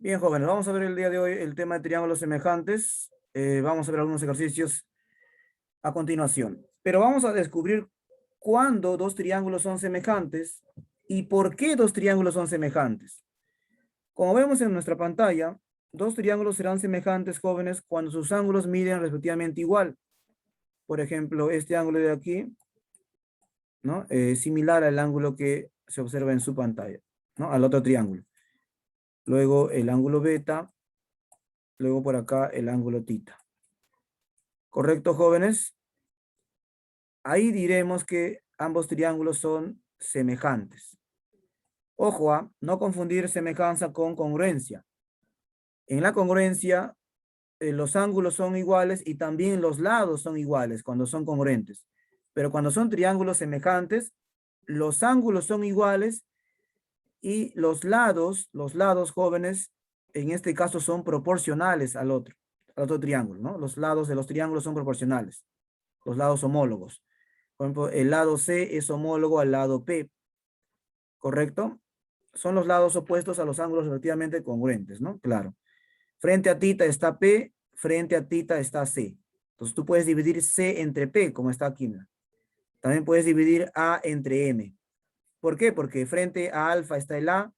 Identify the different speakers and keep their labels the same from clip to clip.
Speaker 1: Bien, jóvenes, vamos a ver el día de hoy el tema de triángulos semejantes. Vamos a ver algunos ejercicios a continuación. Pero vamos a descubrir cuándo dos triángulos son semejantes y por qué dos triángulos son semejantes. Como vemos en nuestra pantalla, dos triángulos serán semejantes, jóvenes, cuando sus ángulos miden respectivamente igual. Por ejemplo, este ángulo de aquí, ¿no? Similar al ángulo que se observa en su pantalla, ¿no? Al otro triángulo. Luego el ángulo beta, luego por acá el ángulo tita. ¿Correcto, jóvenes? Ahí diremos que ambos triángulos son semejantes. Ojo a no confundir semejanza con congruencia. En la congruencia, los ángulos son iguales y también los lados son iguales cuando son congruentes. Pero cuando son triángulos semejantes, los ángulos son iguales y los lados jóvenes, en este caso son proporcionales al otro triángulo, ¿no? Los lados de los triángulos son proporcionales, los lados homólogos. Por ejemplo, el lado C es homólogo al lado P, ¿correcto? Son los lados opuestos a los ángulos relativamente congruentes, ¿no? Claro. Frente a tita está P, frente a tita está C. Entonces tú puedes dividir C entre P, como está aquí, ¿no? También puedes dividir A entre M. ¿Por qué? Porque frente a alfa está el A,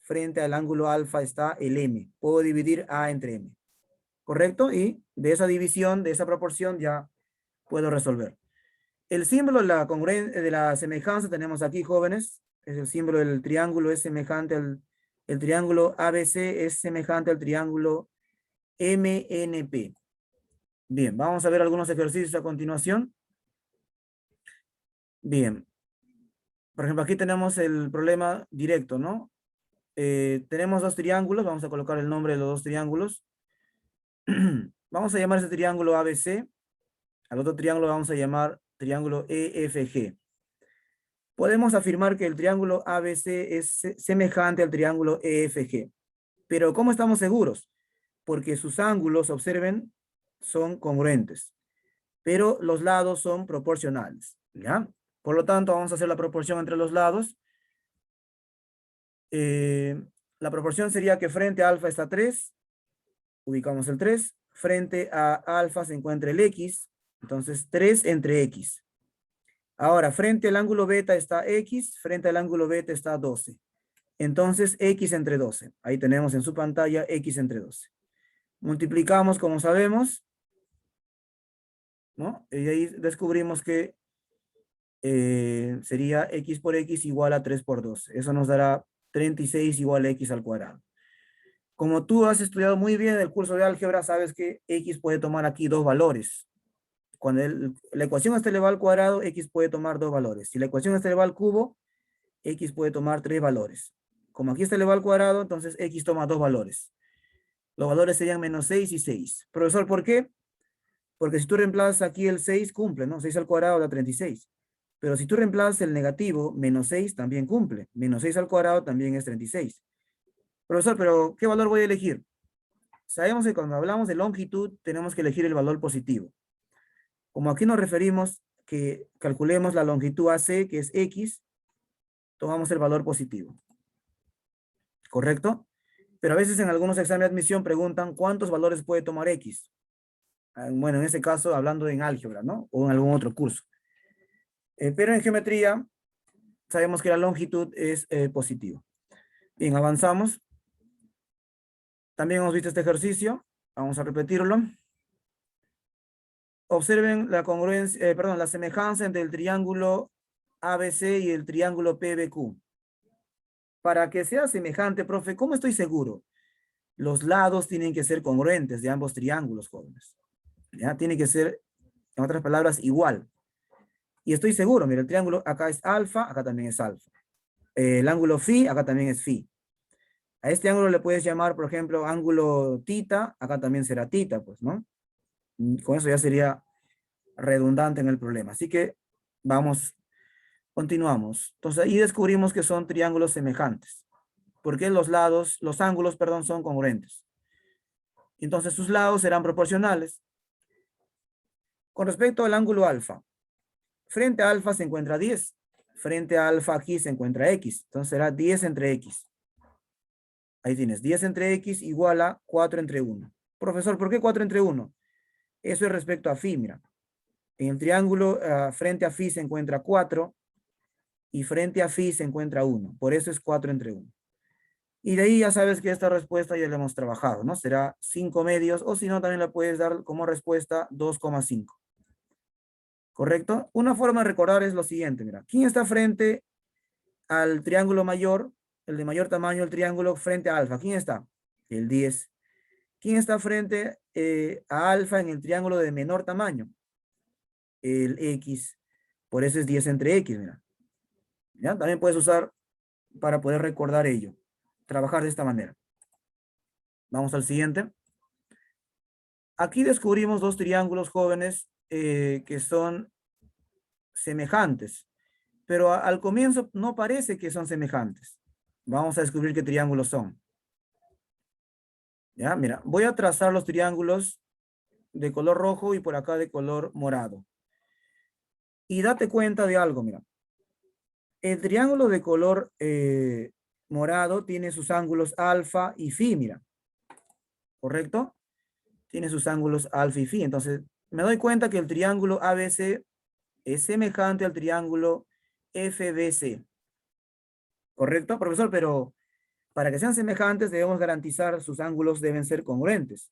Speaker 1: frente al ángulo alfa está el M. Puedo dividir A entre M. ¿Correcto? Y de esa división, de esa proporción, ya puedo resolver. El símbolo de la semejanza tenemos aquí, jóvenes. Es el símbolo del triángulo, es semejante el triángulo ABC es semejante al triángulo MNP. Bien, vamos a ver algunos ejercicios a continuación. Bien. Por ejemplo, aquí tenemos el problema directo, ¿no? Tenemos dos triángulos, vamos a colocar el nombre de los dos triángulos. Vamos a llamar ese triángulo ABC. Al otro triángulo vamos a llamar triángulo EFG. Podemos afirmar que el triángulo ABC es semejante al triángulo EFG. Pero ¿cómo estamos seguros? Porque sus ángulos, observen, son congruentes. Pero los lados son proporcionales, ¿ya? Por lo tanto, vamos a hacer la proporción entre los lados. La proporción sería que frente a alfa está 3. Ubicamos el 3. Frente a alfa se encuentra el X. Entonces, 3 entre X. Ahora, frente al ángulo beta está X, frente al ángulo beta está 12. Entonces, X entre 12. Ahí tenemos en su pantalla X entre 12. Multiplicamos, como sabemos, ¿no? Y ahí descubrimos que sería X por X igual a 3 por 12. Eso nos dará 36 igual a X al cuadrado. Como tú has estudiado muy bien el curso de álgebra, sabes que X puede tomar aquí dos valores. Cuando la ecuación está elevada al cuadrado, X puede tomar dos valores. Si la ecuación está elevada al cubo, X puede tomar tres valores. Como aquí está elevado al cuadrado, entonces X toma dos valores. Los valores serían menos 6 y 6. Profesor, ¿por qué? Porque si tú reemplazas aquí el 6, cumple, ¿no? 6 al cuadrado da 36. Pero si tú reemplazas el negativo, menos 6 también cumple. Menos 6 al cuadrado también es 36. Profesor, pero ¿qué valor voy a elegir? Sabemos que cuando hablamos de longitud, tenemos que elegir el valor positivo. Como aquí nos referimos que calculemos la longitud AC, que es X, tomamos el valor positivo. ¿Correcto? Pero a veces en algunos exámenes de admisión preguntan cuántos valores puede tomar X. Bueno, en ese caso hablando en álgebra, ¿no? O en algún otro curso. Pero en geometría sabemos que la longitud es positiva. Bien, avanzamos. También hemos visto este ejercicio. Vamos a repetirlo. Observen la congruencia, perdón, la semejanza entre el triángulo ABC y el triángulo PBQ. Para que sea semejante, profe, ¿cómo estoy seguro? Los lados tienen que ser congruentes de ambos triángulos, jóvenes. ¿Ya? Tiene que ser, en otras palabras, igual. Y estoy seguro, mira, el triángulo acá es alfa, acá también es alfa. El ángulo phi, acá también es phi. A este ángulo le puedes llamar, por ejemplo, ángulo tita, acá también será tita, pues, ¿no? Con eso ya sería redundante en el problema. Así que vamos, continuamos. Entonces ahí descubrimos que son triángulos semejantes. Porque los ángulos, perdón, son congruentes. Entonces sus lados serán proporcionales. Con respecto al ángulo alfa, frente a alfa se encuentra 10. Frente a alfa aquí se encuentra X. Entonces será 10 entre X. Ahí tienes, 10 entre X igual a 4 entre 1. Profesor, ¿por qué 4 entre 1? Eso es respecto a phi, mira. En el triángulo frente a phi se encuentra 4 y frente a phi se encuentra 1. Por eso es 4 entre 1. Y de ahí ya sabes que esta respuesta ya la hemos trabajado, ¿no? Será 5 medios, o si no, también la puedes dar como respuesta 2,5. ¿Correcto? Una forma de recordar es lo siguiente, mira. ¿Quién está frente al triángulo mayor, el de mayor tamaño, el triángulo frente a alfa? ¿Quién está? El 10. ¿Quién está frente a alfa en el triángulo de menor tamaño? El X. Por eso es 10 entre X, mira. ¿Ya? También puedes usar para poder recordar ello. Trabajar de esta manera. Vamos al siguiente. Aquí descubrimos dos triángulos jóvenes que son semejantes, pero al comienzo no parece que son semejantes. Vamos a descubrir qué triángulos son. Ya, mira, voy a trazar los triángulos de color rojo y por acá de color morado. Y date cuenta de algo, mira. El triángulo de color morado tiene sus ángulos alfa y phi, mira. ¿Correcto? Tiene sus ángulos alfa y phi. Entonces, me doy cuenta que el triángulo ABC es semejante al triángulo FBC. ¿Correcto, profesor? Pero para que sean semejantes debemos garantizar sus ángulos deben ser congruentes.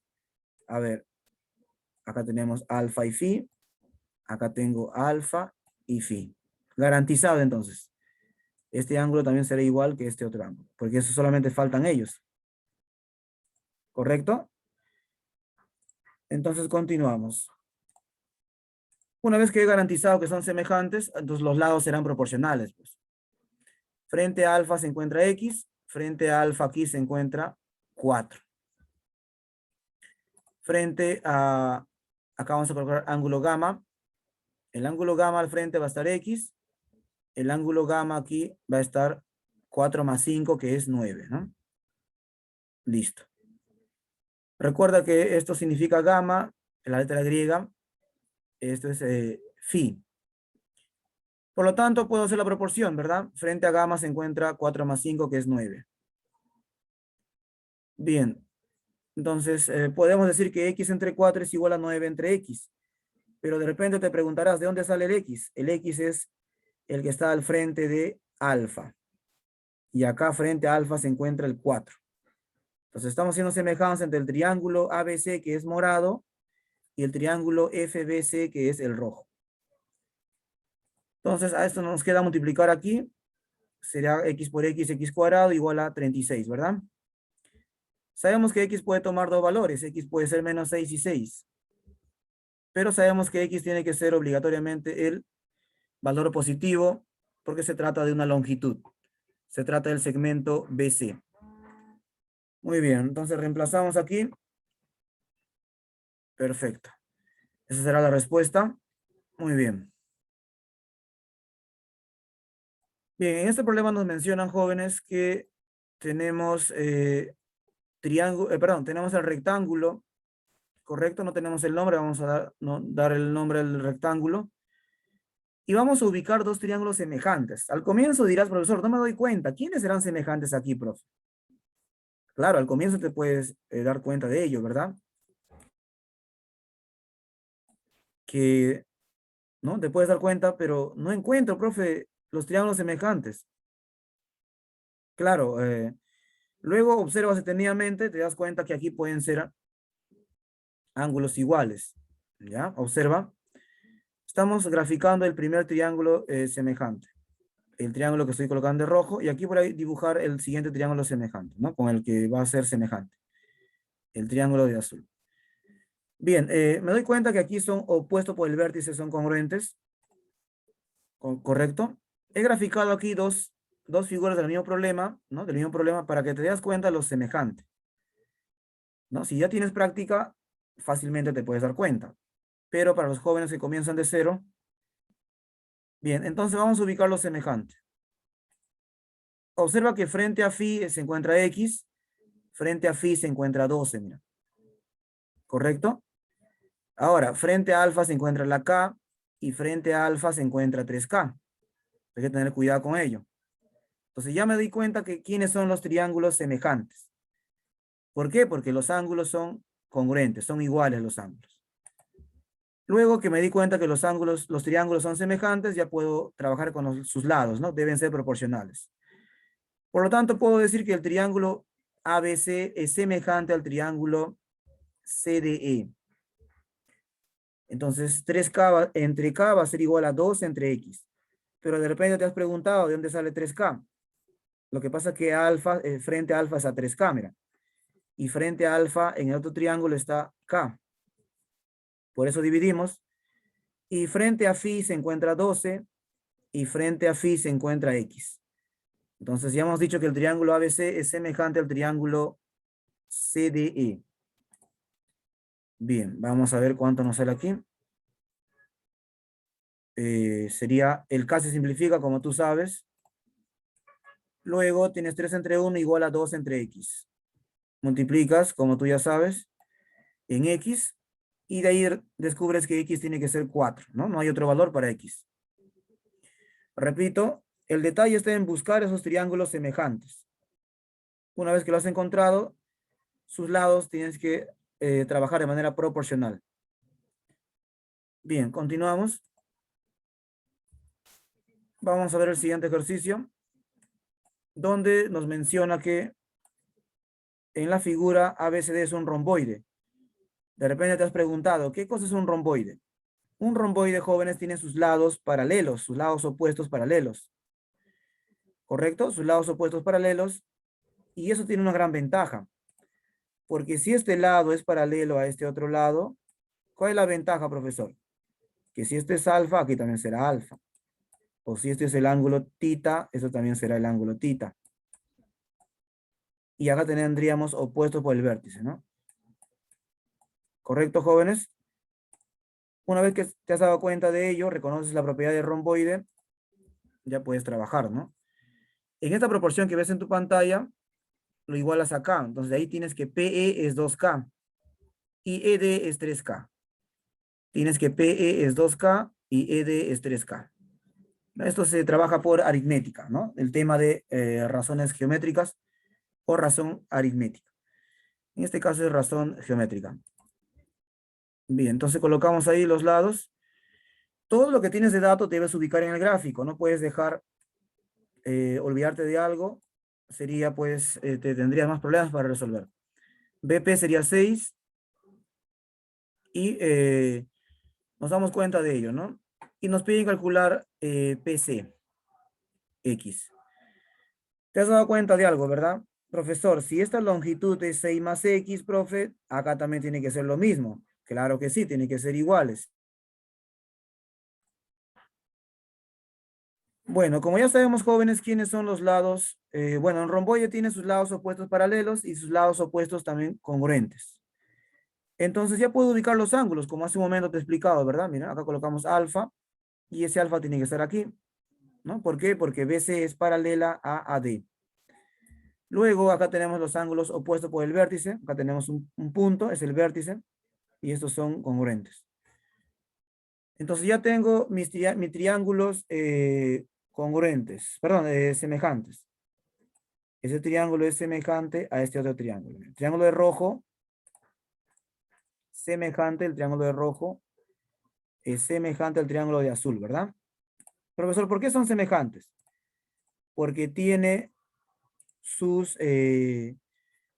Speaker 1: A ver, acá tenemos alfa y phi. Acá tengo alfa y phi. Garantizado entonces. Este ángulo también será igual que este otro ángulo, porque eso solamente faltan ellos. ¿Correcto? Entonces continuamos. Una vez que he garantizado que son semejantes, entonces los lados serán proporcionales, pues. Frente a alfa se encuentra X, frente a alfa aquí se encuentra 4. Frente a, acá vamos a colocar ángulo gamma. El ángulo gamma al frente va a estar X, el ángulo gamma aquí va a estar 4 más 5, que es 9, ¿no? Listo. Recuerda que esto significa gamma, la letra griega, esto es phi. Por lo tanto, puedo hacer la proporción, ¿verdad? Frente a gamma se encuentra 4 más 5, que es 9. Bien, entonces podemos decir que x entre 4 es igual a 9 entre x. Pero de repente te preguntarás, ¿de dónde sale el x? El x es el que está al frente de alfa. Y acá frente a alfa se encuentra el 4. Entonces estamos haciendo semejanza entre el triángulo ABC, que es morado, y el triángulo FBC, que es el rojo. Entonces a esto nos queda multiplicar aquí. Será x por x cuadrado igual a 36, ¿verdad? Sabemos que x puede tomar dos valores. X puede ser menos 6 y 6. Pero sabemos que x tiene que ser obligatoriamente el valor positivo porque se trata de una longitud. Se trata del segmento BC. Muy bien, entonces reemplazamos aquí. Perfecto. Esa será la respuesta. Muy bien. Bien, en este problema nos mencionan, jóvenes, que tenemos tenemos el rectángulo, ¿correcto? No tenemos el nombre, vamos a dar el nombre del rectángulo. Y vamos a ubicar dos triángulos semejantes. Al comienzo dirás, profesor, no me doy cuenta. ¿Quiénes serán semejantes aquí, profe? Claro, al comienzo te puedes dar cuenta de ello, ¿verdad? Que, ¿no? Te puedes dar cuenta, pero no encuentro, profe, los triángulos semejantes. Claro, luego observas detenidamente, te das cuenta que aquí pueden ser ángulos iguales. ¿Ya? Observa. Estamos graficando el primer triángulo semejante. El triángulo que estoy colocando de rojo. Y aquí por ahí dibujar el siguiente triángulo semejante, ¿no? Con el que va a ser semejante. El triángulo de azul. Bien, me doy cuenta que aquí son opuestos por el vértice, son congruentes. ¿Correcto? He graficado aquí dos figuras del mismo problema, ¿no? Del mismo problema para que te das cuenta de lo semejante. ¿No? Si ya tienes práctica, fácilmente te puedes dar cuenta. Pero para los jóvenes que comienzan de cero, bien, entonces vamos a ubicar lo semejante. Observa que frente a phi se encuentra x, frente a phi se encuentra 12, mira. ¿Correcto? Ahora, frente a alfa se encuentra la k y frente a alfa se encuentra 3k. Hay que tener cuidado con ello. Entonces ya me di cuenta que quiénes son los triángulos semejantes. ¿Por qué? Porque los ángulos son congruentes, son iguales los ángulos. Luego que me di cuenta que los triángulos son semejantes, ya puedo trabajar con sus lados, ¿no? Deben ser proporcionales. Por lo tanto, puedo decir que el triángulo ABC es semejante al triángulo CDE. Entonces, entre K va a ser igual a 2 entre X. Pero de repente te has preguntado de dónde sale 3K. Lo que pasa es que alfa, frente a alfa es a 3K, mira. Y frente a alfa en el otro triángulo está K. Por eso dividimos. Y frente a phi se encuentra 12 y frente a phi se encuentra X. Entonces ya hemos dicho que el triángulo ABC es semejante al triángulo CDE. Bien, vamos a ver cuánto nos sale aquí. Sería, el K se simplifica como tú sabes. Luego tienes 3 entre 1 igual a 2 entre X. Multiplicas, como tú ya sabes, en X. Y de ahí descubres que X tiene que ser 4, ¿no? No hay otro valor para X. Repito, el detalle está en buscar esos triángulos semejantes. Una vez que lo has encontrado, sus lados tienes que trabajar de manera proporcional. Bien, continuamos. Vamos a ver el siguiente ejercicio, donde nos menciona que en la figura ABCD es un romboide. De repente te has preguntado, ¿qué cosa es un romboide? Un romboide, jóvenes, tiene sus lados paralelos, sus lados opuestos paralelos. ¿Correcto? Sus lados opuestos paralelos. Y eso tiene una gran ventaja. Porque si este lado es paralelo a este otro lado, ¿cuál es la ventaja, profesor? Que si este es alfa, aquí también será alfa. O si este es el ángulo tita, eso también será el ángulo tita. Y acá tendríamos opuestos por el vértice, ¿no? ¿Correcto, jóvenes? Una vez que te has dado cuenta de ello, reconoces la propiedad de romboide, ya puedes trabajar, ¿no? En esta proporción que ves en tu pantalla, lo igualas acá. Entonces de ahí tienes que PE es 2K y ED es 3K. Tienes que PE es 2K y ED es 3K. Esto se trabaja por aritmética, ¿no? El tema de razones geométricas o razón aritmética. En este caso es razón geométrica. Bien, entonces colocamos ahí los lados. Todo lo que tienes de dato debes ubicar en el gráfico. No puedes dejar, olvidarte de algo. Sería pues, te tendrías más problemas para resolver. BP sería 6. Y nos damos cuenta de ello, ¿no? Y nos piden calcular PC, X. ¿Te has dado cuenta de algo, verdad? Profesor, si esta longitud es 6 más X, profe, acá también tiene que ser lo mismo. Claro que sí, tiene que ser iguales. Bueno, como ya sabemos, jóvenes, quiénes son los lados. Bueno, el romboide tiene sus lados opuestos paralelos y sus lados opuestos también congruentes. Entonces ya puedo ubicar los ángulos, como hace un momento te he explicado, ¿verdad? Mira, acá colocamos alfa y ese alfa tiene que estar aquí, ¿no? ¿Por qué? Porque BC es paralela a AD. Luego acá tenemos los ángulos opuestos por el vértice. Acá tenemos un punto, es el vértice, y estos son congruentes. Entonces ya tengo mis triángulos congruentes, perdón, semejantes. Ese triángulo es semejante a este otro triángulo. El triángulo de rojo, semejante, el triángulo de rojo es semejante al triángulo de azul, ¿verdad? Profesor, ¿por qué son semejantes? Porque tiene sus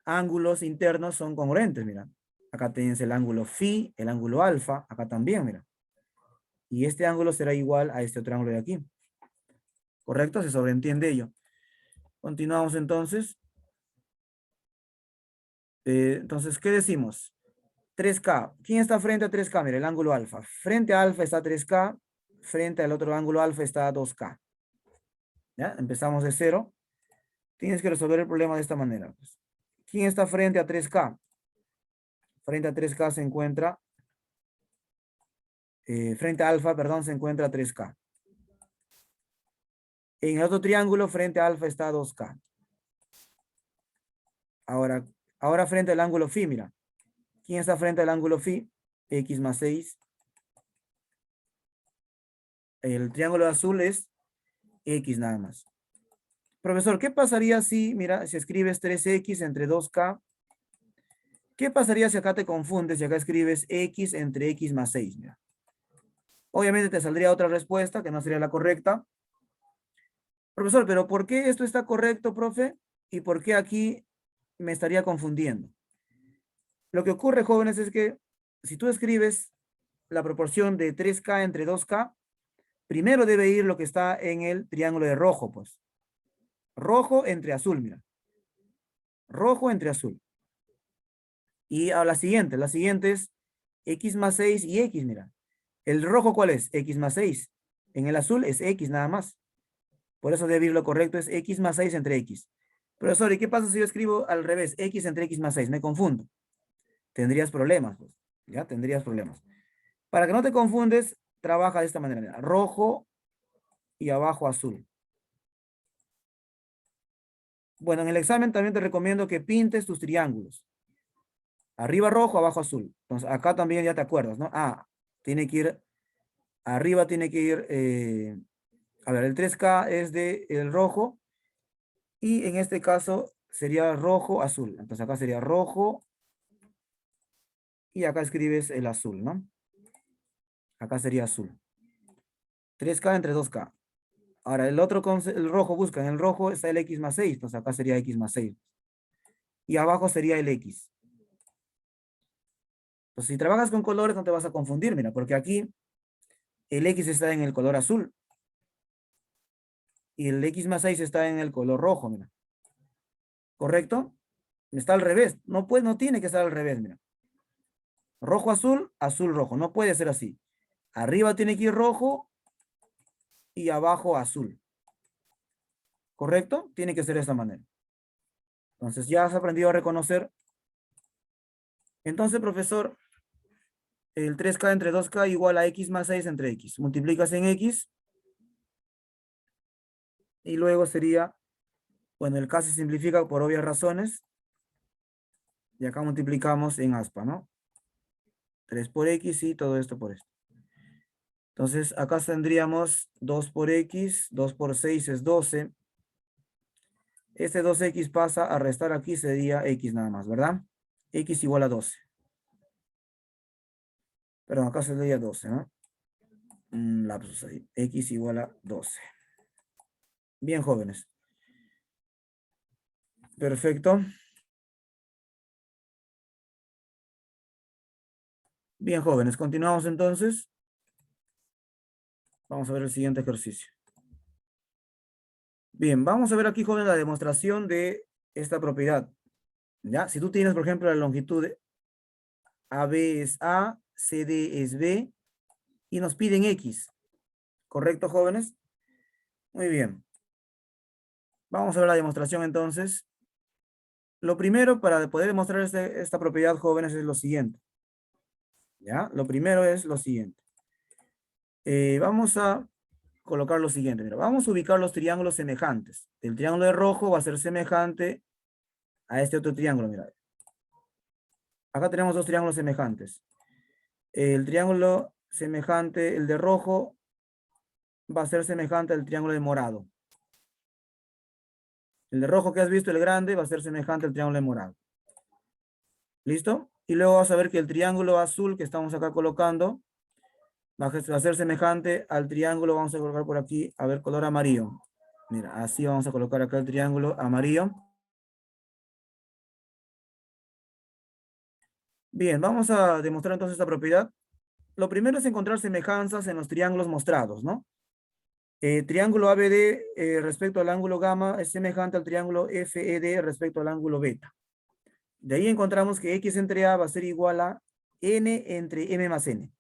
Speaker 1: ángulos internos son congruentes, mira. Acá tienes el ángulo phi, el ángulo alfa, acá también, mira. Y este ángulo será igual a este otro ángulo de aquí. ¿Correcto? Se sobreentiende ello. Continuamos entonces. Entonces, ¿qué decimos? 3K. ¿Quién está frente a 3K? Mira, el ángulo alfa. Frente a alfa está 3K. Frente al otro ángulo alfa está 2K. ¿Ya? Empezamos de cero. Tienes que resolver el problema de esta manera. Pues. ¿Quién está frente a 3K? Frente a 3K se encuentra, frente a alfa, perdón, se encuentra 3K. En el otro triángulo, frente a alfa está 2K. Ahora frente al ángulo phi, mira. ¿Quién está frente al ángulo phi? X más 6. El triángulo azul es X nada más. Profesor, ¿qué pasaría si, mira, si escribes 3X entre 2K ¿Qué pasaría si acá te confundes y acá escribes x entre x más 6? Mira. Obviamente te saldría otra respuesta que no sería la correcta. Profesor, pero ¿por qué esto está correcto, profe? ¿Y por qué aquí me estaría confundiendo? Lo que ocurre, jóvenes, es que si tú escribes la proporción de 3K entre 2K, primero debe ir lo que está en el triángulo de rojo, pues. Rojo entre azul, mira. Rojo entre azul. Y a la siguiente es x más 6 y x, mira. ¿El rojo cuál es? X más 6. En el azul es x nada más. Por eso debe ir lo correcto, es x más 6 entre x. Profesor, ¿y qué pasa si yo escribo al revés? X entre x más 6, me confundo. Tendrías problemas, pues. Ya, tendrías problemas. Para que no te confundes, trabaja de esta manera. Mira, rojo y abajo azul. Bueno, en el examen también te recomiendo que pintes tus triángulos. Arriba rojo, abajo azul. Entonces, acá también ya te acuerdas, ¿no? Ah, tiene que ir, arriba tiene que ir, a ver, el 3K es de el rojo. Y en este caso sería rojo, azul. Entonces acá sería rojo. Y acá escribes el azul, ¿no? Acá sería azul. 3K entre 2K. Ahora, el rojo busca. En el rojo está el X más 6. Entonces acá sería X más 6. Y abajo sería el X. Entonces, si trabajas con colores no te vas a confundir, mira, porque aquí el X está en el color azul. Y el X más 6 está en el color rojo, mira. ¿Correcto? Está al revés. No puede, no tiene que estar al revés, mira. Rojo, azul, azul, rojo. No puede ser así. Arriba tiene que ir rojo y abajo azul. ¿Correcto? Tiene que ser de esta manera. Entonces, ya has aprendido a reconocer. Entonces, profesor, el 3K entre 2K igual a X más 6 entre X. Multiplicas en X. Y luego sería, bueno, el K se simplifica por obvias razones. Y acá multiplicamos en aspa, ¿no? 3 por X y todo esto por esto. Entonces, acá tendríamos 2 por X, 2 por 6 es 12. Este 2X pasa a restar aquí, sería X nada más, ¿verdad? X igual a 12. Perdón, acá sería 12, ¿no? Lapsus ahí. X igual a 12. Bien, jóvenes. Perfecto. Bien, jóvenes. Continuamos entonces. Vamos a ver el siguiente ejercicio. Bien, vamos a ver aquí, jóvenes, la demostración de esta propiedad. ¿Ya? Si tú tienes, por ejemplo, la longitud de AB es A, CD es B, y nos piden X. ¿Correcto, jóvenes? Muy bien. Vamos a ver la demostración entonces. Lo primero para poder demostrar esta propiedad, jóvenes, es lo siguiente. ¿Ya? Lo primero es lo siguiente. Vamos a colocar lo siguiente. Mira, vamos a ubicar los triángulos semejantes. El triángulo de rojo va a ser semejante a este otro triángulo. Mira. Acá tenemos dos triángulos semejantes. El triángulo semejante, el de rojo, va a ser semejante al triángulo de morado. El de rojo que has visto, el grande, va a ser semejante al triángulo de morado. ¿Listo? Y luego vas a ver que el triángulo azul que estamos acá colocando va a ser semejante al triángulo, vamos a colocar por aquí, a ver, color amarillo. Mira, así vamos a colocar acá el triángulo amarillo. Bien, vamos a demostrar entonces esta propiedad. Lo primero es encontrar semejanzas en los triángulos mostrados, ¿no? Triángulo ABD respecto al ángulo gamma es semejante al triángulo FED respecto al ángulo beta. De ahí encontramos que X entre A va a ser igual a N entre M más N.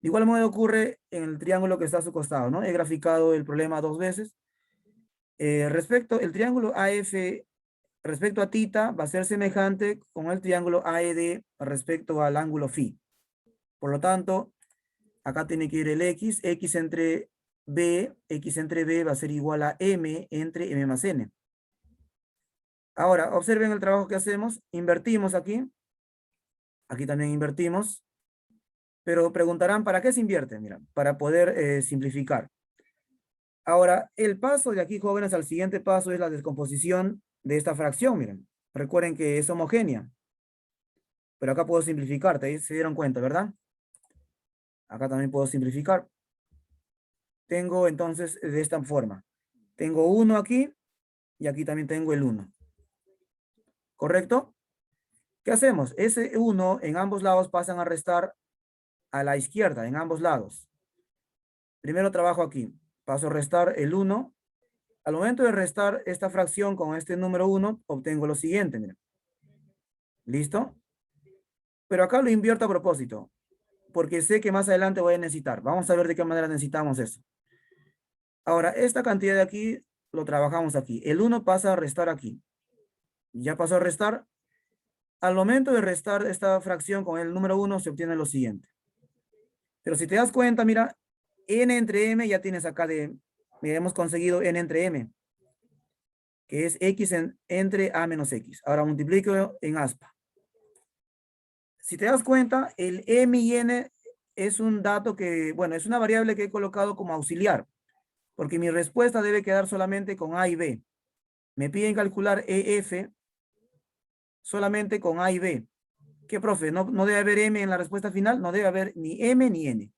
Speaker 1: De igual modo ocurre en el triángulo que está a su costado, ¿no? He graficado el problema dos veces. Respecto, el triángulo AF respecto a θ va a ser semejante con el triángulo AED respecto al ángulo phi. Por lo tanto, acá tiene que ir el X entre B va a ser igual a M entre M más N. Ahora, observen el trabajo que hacemos. Invertimos aquí. Aquí también invertimos. Pero preguntarán, ¿para qué se invierte? Mira, para poder simplificar. Ahora, el paso de aquí, jóvenes, al siguiente paso es la descomposición de esta fracción, miren. Recuerden que es homogénea. Pero acá puedo simplificar, se dieron cuenta, ¿verdad? Acá también puedo simplificar. Tengo entonces de esta forma. Tengo 1 aquí y aquí también tengo el 1. ¿Correcto? ¿Qué hacemos? Ese 1 en ambos lados pasan a restar a la izquierda, en ambos lados. Primero trabajo aquí. Paso a restar el 1. Al momento de restar esta fracción con este número 1, obtengo lo siguiente. Mira. ¿Listo? Pero acá lo invierto a propósito, porque sé que más adelante voy a necesitar. Vamos a ver de qué manera necesitamos eso. Ahora, esta cantidad de aquí lo trabajamos aquí. El 1 pasa a restar aquí. Ya pasó a restar. Al momento de restar esta fracción con el número 1 se obtiene lo siguiente. Pero si te das cuenta, mira, n entre m ya tienes acá de, mira, hemos conseguido n entre m, que es x entre a menos x. Ahora multiplico en aspa. Si te das cuenta, el m y n es un dato que, bueno, es una variable que he colocado como auxiliar, porque mi respuesta debe quedar solamente con a y b. Me piden calcular EF solamente con a y b. ¿Qué, profe? ¿No debe haber m en la respuesta final? No debe haber ni m ni n.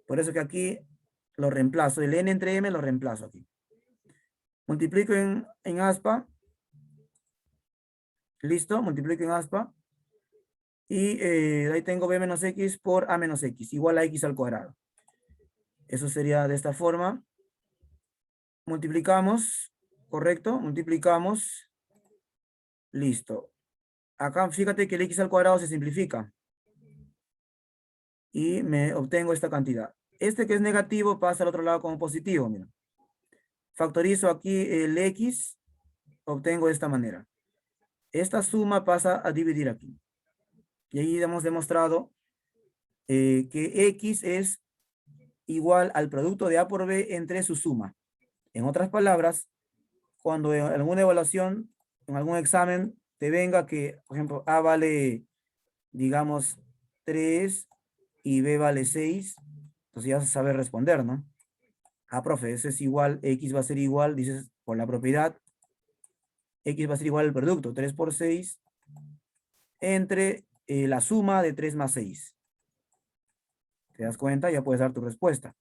Speaker 1: Por eso que aquí lo reemplazo. El n entre m lo reemplazo aquí. Multiplico en aspa. Listo, multiplico en aspa. Y ahí tengo b menos x por a menos x, igual a x al cuadrado. Eso sería de esta forma. Multiplicamos, ¿correcto? Multiplicamos. Listo. Acá fíjate que el x al cuadrado se simplifica. Y me obtengo esta cantidad. Este que es negativo pasa al otro lado como positivo, mira. Factorizo aquí el x, obtengo de esta manera. Esta suma pasa a dividir aquí. Y ahí hemos demostrado que x es igual al producto de a por b entre su suma. En otras palabras, cuando en alguna evaluación, en algún examen, te venga que, por ejemplo, a vale, digamos, 3 y b vale 6, entonces ya vas a saber responder, ¿no? Ah, profe, ese es igual, x va a ser igual, dices, por la propiedad, x va a ser igual al producto, 3 por 6, entre la suma de 3 más 6. ¿Te das cuenta? Ya puedes dar tu respuesta.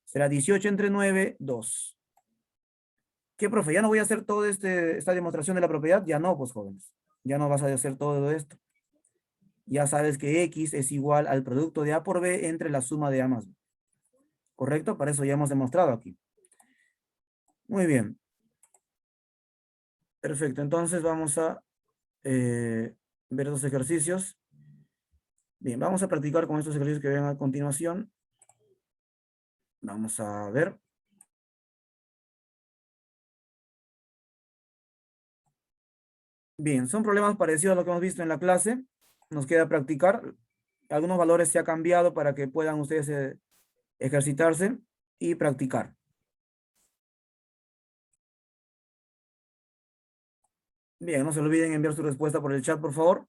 Speaker 1: Será 18 entre 9, 2. ¿Qué, profe? ¿Ya no voy a hacer toda esta demostración de la propiedad? Ya no, pues, jóvenes. Ya no vas a hacer todo esto. Ya sabes que x es igual al producto de a por b entre la suma de a más b. ¿Correcto? Para eso ya hemos demostrado aquí. Muy bien. Perfecto. Entonces vamos a ver los ejercicios. Bien, vamos a practicar con estos ejercicios que ven a continuación. Vamos a ver. Bien, son problemas parecidos a lo que hemos visto en la clase. Nos queda practicar. Algunos valores se han cambiado para que puedan ustedes ejercitarse y practicar. Bien, no se olviden enviar su respuesta por el chat, por favor.